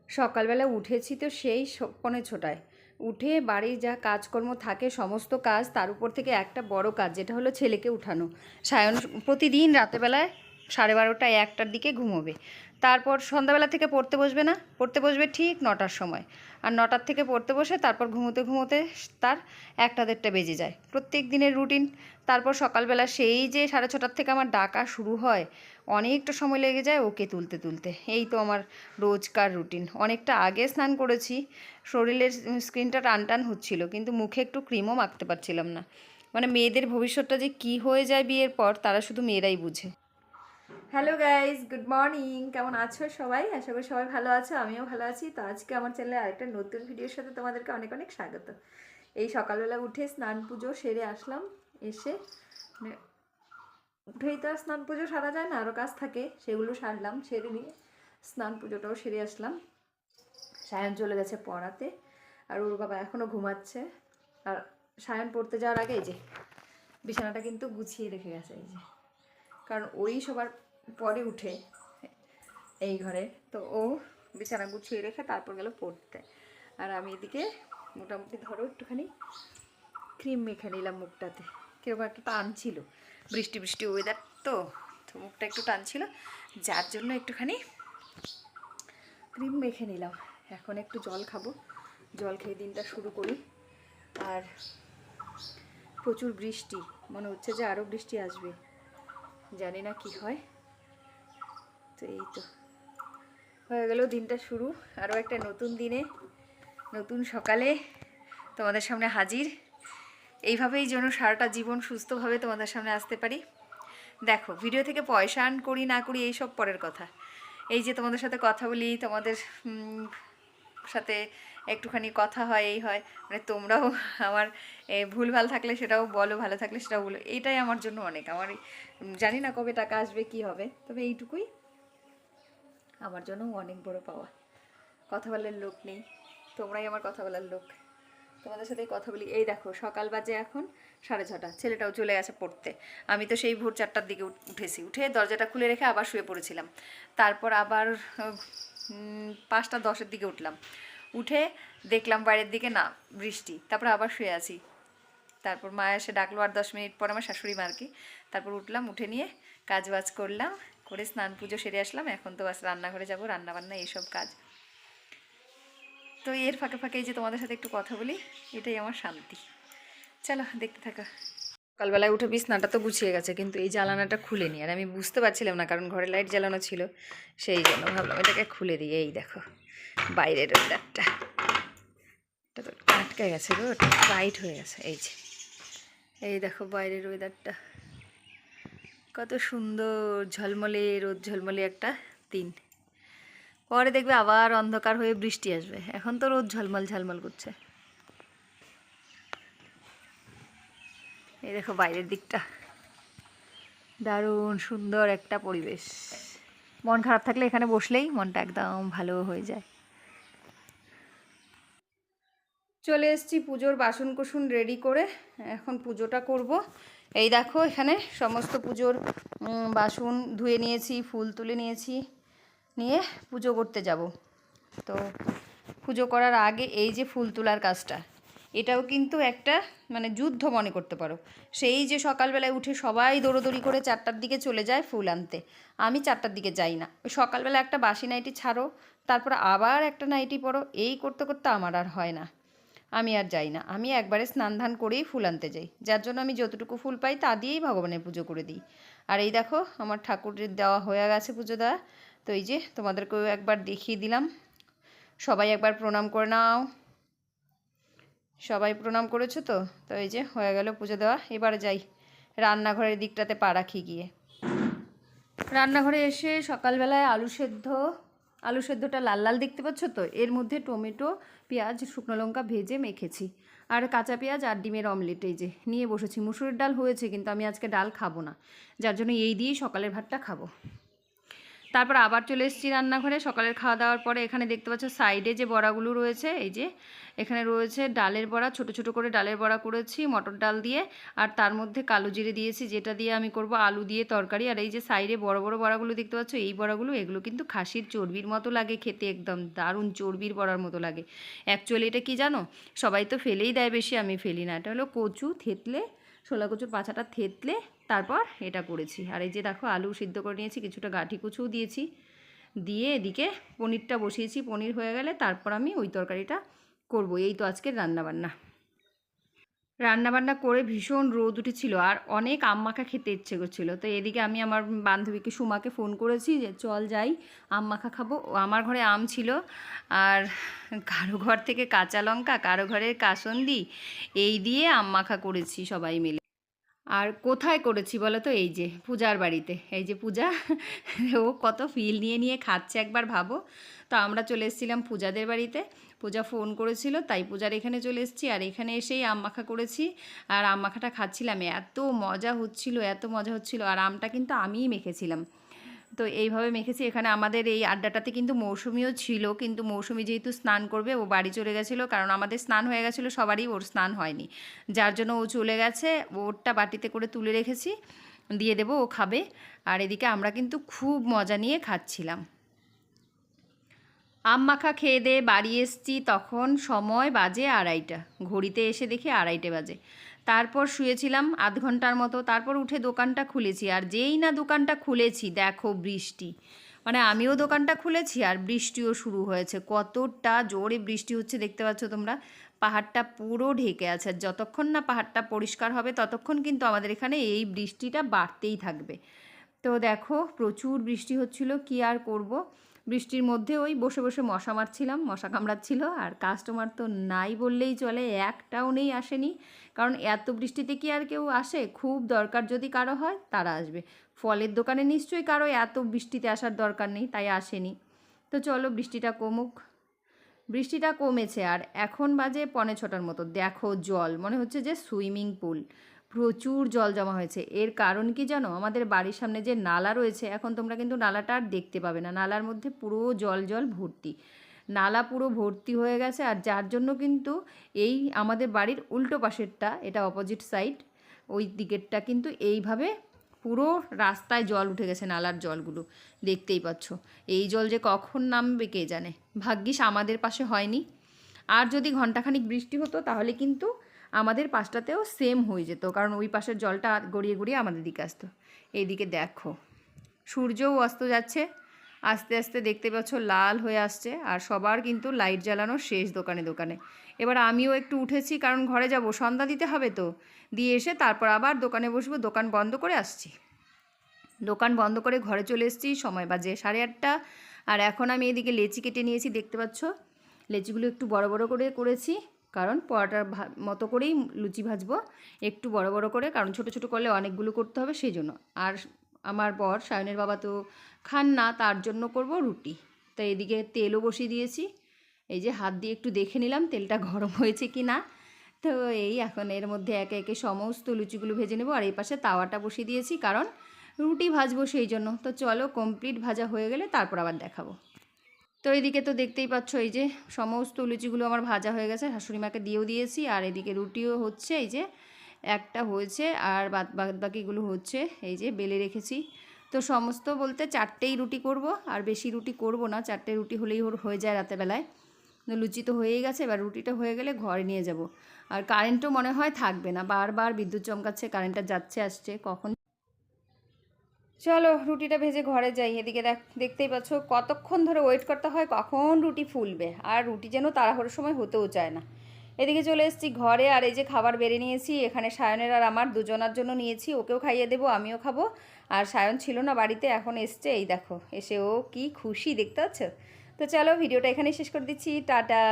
সকালবেলা উঠেছি তো সেই পনে ছোটায় উঠে বাড়ির যা কাজকর্ম থাকে সমস্ত কাজ, তার উপর থেকে একটা বড় কাজ যেটা হলো ছেলেকে উঠানো। সায়ন প্রতিদিন রাতেরবেলায় 12:30 1টার দিকে ঘুমোবে, তারপর সন্ধ্যাবেলা থেকে পড়তে বসবে না, পড়তে বসবে ঠিক 9টার সময়। আর 9টার থেকে পড়তে বসে তারপর ঘুমোতে ঘুমোতে তার 1টা 1:30 বেজে যায়, প্রত্যেক দিনের রুটিন। তারপর সকালবেলা সেই যে 6:30টার থেকে আমার ডাকা শুরু হয়, অনেকটা সময় লেগে যায় ওকে তুলতে তুলতে। এই তো আমার রোজকার রুটিন। অনেকটা আগে স্নান করেছি, শরীরের স্কিনটা টান টান হচ্ছিলো, কিন্তু মুখে একটু ক্রিমও মাখতে পারছিলাম না। মানে মেয়েদের ভবিষ্যৎটা যে কি হয়ে যায় বিয়ের পর, তারা শুধু মেয়েরাই বুঝে। Hello guys, good morning. কেমন আছো সবাই? আশা করি সবাই ভালো আছো, আমিও ভালো আছি। তো আজকে আমার চ্যানেলে আরেকটা নতুন ভিডিওর সাথে তোমাদেরকে অনেক অনেক স্বাগত। এই সকালবেলা উঠে স্নান পুজো সেরে আসলাম। এসে উঠেই তো আর স্নান পুজো সারা যায় না, আরও কাজ থাকে, সেগুলো সারলাম। সেরে নিয়ে স্নান পুজোটাও সেরে আসলাম। সায়ন চলে গেছে পড়াতে, আর ওর বাবা এখনও ঘুমাচ্ছে। আর সায়ন পড়তে যাওয়ার আগে এই যে বিছানাটা কিন্তু গুছিয়ে রেখে গেছে, এই যে, কারণ ওই সবার পরে উঠে এই ঘরে, তো ও বিছানা গুছিয়ে রেখে তারপর গেল পড়তে। আর আমি এদিকে মোটামুটি ধরো একটুখানি ক্রিম মেখে নিলাম মুখটাতে। কীরকম একটা টান ছিল, বৃষ্টি বৃষ্টি ওয়েদার তো, তো মুখটা একটু টান ছিল, যার জন্য একটুখানি ক্রিম মেখে নিলাম। এখন একটু জল খাবো, জল খেয়ে দিনটা শুরু করি। আর প্রচুর বৃষ্টি, মনে হচ্ছে যে আরও বৃষ্টি আসবে, জানি না কি হয়। তো এই তো হয়ে গেল দিনটা শুরু, আরও একটা নতুন দিনে, নতুন সকালে তোমাদের সামনে হাজির। এইভাবেই যেন সারাটা জীবন সুস্থভাবে তোমাদের সামনে আসতে পারি। দেখো, ভিডিও থেকে পয়সা আর্ন করি না করি এইসব পরের কথা। এই যে তোমাদের সাথে কথা বলি, তোমাদের সাথে একটুখানি কথা হয়, এই হয়, মানে তোমরাও আমার ভুলভাল থাকলে সেটাও বলো, ভালো থাকলে সেটাও বলো, এইটাই আমার জন্য অনেক। আমার জানি না কবে টাকা আসবে, কি হবে, তবে এইটুকুই আমার জন্য অনেক বড় পাওয়া। কথা বলার লোক নেই, তোমরাই আমার কথা বলার লোক। তোমাদের সাথে কথা বলি। এই দেখো, সকাল বাজে এখন 6:30, ছেলেটাও চলে গেছে পড়তে। আমি তো সেই ভোর 4টার দিকে উঠেছি, উঠে দরজাটা খুলে রেখে আবার শুয়ে পড়েছিলাম। তারপর আবার 5:10-এর দিকে উঠলাম, উঠে দেখলাম বাইরের দিকে না বৃষ্টি, তারপর আবার শুয়ে আছি। তারপর মা এসে ডাকলো, আর 10 মিনিট পর আমার শাশুড়ি মা আর কি। তারপর উঠলাম, উঠে নিয়ে কাজ বাজ করলাম, করে স্নান পুজো সেরে আসলাম। এখন তো বাস রান্নাঘরে যাবো, রান্নাবান্না এইসব কাজ। তো এর ফাঁকে ফাঁকে এই যে তোমাদের সাথে একটু কথা বলি, এটাই আমার শান্তি। চলো দেখতে থাকো। সকালবেলায় উঠে বিছনাটা তো গুছিয়ে গেছে, কিন্তু এই জ্বালানাটা খুলে নি, আর আমি বুঝতে পারছিলাম না, কারণ ঘরে লাইট জ্বালানো ছিল, সেই জন্য ভাবলাম এটাকে খুলে দিই। এই দেখো বাইরের ওয়েদারটা, এটা তো আটকে গেছে গো, টাইট হয়ে গেছে। এই যে এই দেখো বাইরের ওয়েদারটা কত সুন্দর, ঝলমলে রোদ ঝলমলে একটা দিন। পরে দেখবে আবার অন্ধকার হয়ে বৃষ্টি আসবে, এখন তো রোদ ঝলমল ঝলমল করছে। এই দেখো বাইরের দিকটা, দারুণ সুন্দর একটা পরিবেশ। মন খারাপ থাকলে এখানে বসলেই মনটা একদম ভালো হয়ে যায়। চলে এসেছি পুজোর বাসন কুসুন রেডি করে, এখন পুজোটা করব। এই দেখো এখানে সমস্ত পুজোর বাসন ধুয়ে নিয়েছি, ফুল তুলে নিয়েছি, নিয়ে পুজো করতে যাব। তো পুজো করার আগে এই যে ফুল তোলার কাজটা, এটাও কিন্তু একটা মানে যুদ্ধ মনে করতে পারো। সেই যে সকালবেলায় উঠে সবাই দৌড়োদৌড়ি করে 4টার দিকে চলে যায় ফুল আনতে, আমি 4টার দিকে যাই না। ওই সকালবেলা একটা বাসি নাইটি ছাড়ো, তারপর আবার একটা নাইটি পরো, এই করতে করতে আমার আর হয় না, আমি আর যাই না। আমি একবারে স্নান ধান করেই ফুল আনতে যাই, যার জন্য আমি যতটুকু ফুল পাই তা দিয়েই ভগবানের পুজো করে দিই। আর এই দেখো আমার ঠাকুরের দেওয়া হয়ে গেছে পুজো দেওয়া। তো এই যে তোমাদেরকেও একবার দেখিয়ে দিলাম। সবাই একবার প্রণাম করে নাও। সবাই প্রণাম করেছো তো? তো এই যে হয়ে গেল পুজো দেওয়া। এবারে যাই রান্নাঘরের দিকটাতে পা রাখি গিয়ে। রান্নাঘরে এসে সকালবেলায় আলু সেদ্ধটা লাল লাল দেখতে পাচ্ছ তো, এর মধ্যে টমেটো পেঁয়াজ শুকনো লঙ্কা ভেজে মেখেছি, আর কাঁচা পেঁয়াজ আর ডিমের অমলেট এই যে নিয়ে বসেছি। মুসুরির ডাল হয়েছে, কিন্তু আমি আজকে ডাল খাবো না, যার জন্য এই দিয়েই সকালের ভাতটা খাবো। তারপর আবার চলে এসেছি রান্নাঘরে সকালের খাওয়া দাওয়ার পরে। এখানে দেখতে পাচ্ছ সাইডে যে বড়াগুলো রয়েছে, এই যে এখানে রয়েছে ডালের বড়া, ছোট ছোট করে ডালের বড়া করেছি মটর ডাল দিয়ে, আর তার মধ্যে কালো জিরে দিয়েছি, যেটা দিয়ে আমি করব আলু দিয়ে তরকারি। আর এই যে সাইডে বড় বড় বড়াগুলো দেখতে পাচ্ছ, এই বড়াগুলো, এগুলো কিন্তু খাসির চর্বির মতো লাগে খেতে, একদম দারুণ চর্বির বড়ার মতো লাগে। অ্যাকচুয়ালি এটা কি জানো, সবাই তো ফেলেই দেয় বেশি, আমি ফেলি না। এটা হলো কচু থেতলে, ছোলা কচুর পাছাটা থেতলে তারপর এটা করেছি। আর এই যে দেখো আলু সিদ্ধ করে নিয়েছি, কিছুটা গাঁঠি কচুও দিয়েছি, দিয়ে এদিকে পনিরটা বসিয়েছি। পনির হয়ে গেলে তারপর আমি ওই তরকারিটা করব। এই তো আজকের রান্নাবান্না। রান্নাবান্না করে ভীষণ রোদ উঠেছিল আর অনেক আম মাখা খেতে ইচ্ছে করছিল। তো এদিকে আমি আমার বান্ধবীকে সুমাকে ফোন করেছি যে চল যাই আম মাখা খাবো। আমার ঘরে আম ছিল, আর কারো ঘর থেকে কাঁচা লঙ্কা, কারো ঘরের কাসন্দি, এই দিয়ে আম মাখা করেছি সবাই মিলে। আর কোথায় করেছি বলো তো, এই যে পূজার বাড়িতে। এই যে পূজা, ও কত ফিল নিয়ে নিয়ে খাচ্ছে একবার ভাবো। তো আমরা চলে এসেছিলাম পূজাদের বাড়িতে, পূজা ফোন করেছিল তাই পূজার এখানে চলে এসেছি। আর এখানে এসেই আম মাখা করেছি, আর আম মাখাটা খাচ্ছিলাম, এত মজা হচ্ছিল, এত মজা হচ্ছিল। আর আমটা কিন্তু আমিই মেখেছিলাম। তো এইভাবে মেখেছি। এখানে আমাদের এই আড্ডাটাতে কিন্তু মৌসুমিও ছিল, কিন্তু মৌসুমি যেহেতু স্নান করবে ও বাড়ি চলে গেছিলো, কারণ আমাদের স্নান হয়ে গেছিলো সবারই, ওর স্নান হয়নি, যার জন্য ও চলে গেছে। ওরটা বাটিতে করে তুলে রেখেছি, দিয়ে দেবো, ও খাবে। আর এদিকে আমরা কিন্তু খুব মজা নিয়ে খাচ্ছিলাম। আম মাখা খেয়ে দিয়ে বাড়ি এসছি, তখন সময় বাজে 2:30। ঘড়িতে এসে দেখি 2:30 বাজে। তারপর শুয়েছিলাম আধ ঘন্টার মতো, তারপর উঠে দোকানটা খুলেছি। আর যেই না দোকানটা খুলেছি দেখো বৃষ্টি, মানে আমিও দোকানটা খুলেছি আর বৃষ্টিও শুরু হয়েছে। কতটা জোরে বৃষ্টি হচ্ছে দেখতে পাচ্ছ তোমরা, পাহাড়টা পুরো ঢেকে আছে। আর যতক্ষণ না পাহাড়টা পরিষ্কার হবে ততক্ষণ কিন্তু আমাদের এখানে এই বৃষ্টিটা বাড়তেই থাকবে। তো দেখো প্রচুর বৃষ্টি হচ্ছিল, কি আর করব। বৃষ্টির মধ্যে ওই বসে বসে মশা মারছিলাম, মশা কামড়াচ্ছিল। আর কাস্টমার তো নাই বললেই চলে, একটাও নেই, আসেনি। কারণ এত বৃষ্টিতে কি আর কেউ আসে, খুব দরকার যদি কারো হয় তারা আসবে। ফলের দোকানে নিশ্চয়ই কারো এত বৃষ্টিতে আসার দরকার নেই, তাই আসেনি। তো চলো বৃষ্টিটা কমুক। বৃষ্টিটা কমেছে আর এখন বাজে 5:45 মতো। দেখো জল, মনে হচ্ছে যে সুইমিং পুল, প্রচুর জল জমা হয়েছে। এর কারণ কি জানো, আমাদের বাড়ির সামনে যে নালা রয়েছে, এখন তোমরা কিন্তু নালাটা আর দেখতে পাবে না, নালার মধ্যে পুরো জল জল ভর্তি, নালা পুরো ভর্তি হয়ে গেছে। আর যার জন্য কিন্তু এই আমাদের বাড়ির উল্টো পাশেরটা, এটা অপোজিট সাইড, ওই দিকেরটা কিন্তু এইভাবে পুরো রাস্তায় জল উঠে গেছে, নালার জলগুলো দেখতেই পাচ্ছ। এই জল যে কখন নামবে কে জানে। ভাগ্যিস আমাদের পাশে হয়নি, আর যদি ঘন্টাখানিক বৃষ্টি হতো তাহলে কিন্তু আমাদের পাশটাতেও সেম হয়ে যেত, কারণ ওই পাশের জলটা গড়িয়ে গড়িয়ে আমাদের দিকে আসতো। এইদিকে দেখো সূর্যও অস্ত যাচ্ছে আস্তে আস্তে, দেখতে পাচ্ছ লাল হয়ে আসছে। আর সবার কিন্তু লাইট জ্বালানো শেষ দোকানে দোকানে। এবার আমিও একটু উঠেছি, কারণ ঘরে যাব, সন্ধ্যা দিতে হবে, তো দিয়ে এসে তারপর আবার দোকানে বসবো। দোকান বন্ধ করে আসছি, দোকান বন্ধ করে ঘরে চলে এসেছি, সময় বাজে 8:30। আর এখন আমি এদিকে লেচি কেটে নিয়েছি, দেখতে পাচ্ছ লেচিগুলো একটু বড় বড় করে করেছি, কারণ পরোটার মতো করেই লুচি ভাজবো, একটু বড় বড় করে, কারণ ছোট ছোট করলে অনেকগুলো করতে হবে সেই জন্য। আর আমার বর সায়নের বাবা তো খান না, তার জন্য করব রুটি। তো এদিকে তেলও বসিয়ে দিয়েছি, এই যে হাত দিয়ে একটু দেখে নিলাম তেলটা গরম হয়েছে কি না। তো এই এখন এর মধ্যে একে একে সমস্ত লুচিগুলো ভেজে নেব। আর এই পাশে তাওয়াটা বসিয়ে দিয়েছি, কারণ রুটি ভাজবো সেই জন্য। তো চলো কমপ্লিট ভাজা হয়ে গেলে তারপর আবার দেখাবো। তো এইদিকে তো দেখতেই পাচ্ছ এই যে সমস্ত লুচিগুলো আমার ভাজা হয়ে গেছে, শাশুড়ি মাকে দিয়েও দিয়েছি। আর এদিকে রুটিও হচ্ছে, এই যে একটা হয়েছে আর বাদ বাকিগুলো হচ্ছে, এই যে বেলে রেখেছি। তো সমস্ত বলতে 4টেই রুটি করব, আর বেশি রুটি করব না, 4টে রুটি হলেই ওর হয়ে যায় রাতেবেলায়। লুচি তো হয়েই গেছে, এবার রুটিটা হয়ে গেলে ঘরে নিয়ে যাব। আর কারেন্টও মনে হয় থাকবে না, বারবার বিদ্যুৎ চমকাচ্ছে, কারেন্টটা যাচ্ছে আসছে, কখন। চলো রুটিটা ভেজে ঘরে যাই। এদিকে দেখতেই পাচ্ছ কতক্ষণ ধরে ওয়েট করতে হয় কখন রুটি ফুলবে, আর রুটি যেন তাড়াহুড়োর সময় হতেও চায় না। এদিকে চলে এসেছি ঘরে, আর এই যে খাবার বেড়ে নিয়েছি, এখানে সায়নের আর আমার দুজনার জন্য নিয়েছি, ওকেও খাইয়ে দেবো, আমিও খাবো। আর সায়ন ছিল না বাড়িতে, এখন এসছে, এই দেখো এসে ও কি খুশি দেখতে পাচ্ছ। তো চলো ভিডিওটা এখানেই শেষ করে দিচ্ছি, টাটা।